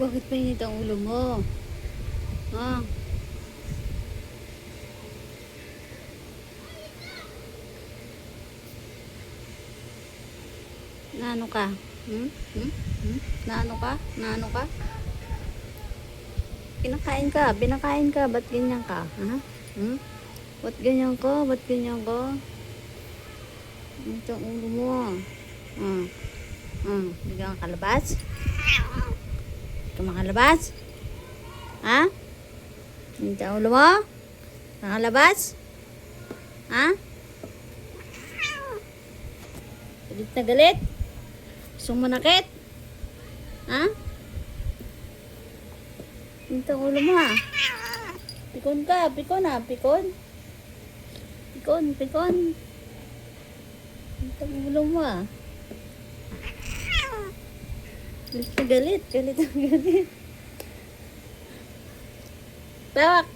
Bakit mainit ang ulo mo? Ha? Naano ka? Hmm? Hmm? Hmm? Naano ka? Naano ka? Pinakain ka. Ba't ganyan ka? Ha? Hmm? Ba't ganyan ka? Ba't ganyan ka? Ito ang ulo mo. Hmm. Hmm. Hindi ka makalabas? Hindi ka makalabas? Ha? Ito ang ulo mo? Makalabas? Ha? Galit na galit? Gusto mo manakit? Ha? Ito ang ulo mo ha? Pikon ka, pikon ha, pikon. Pikon, pikon. Ito ang ulo mo ha? Galit na galit, galit na galit. Tawak!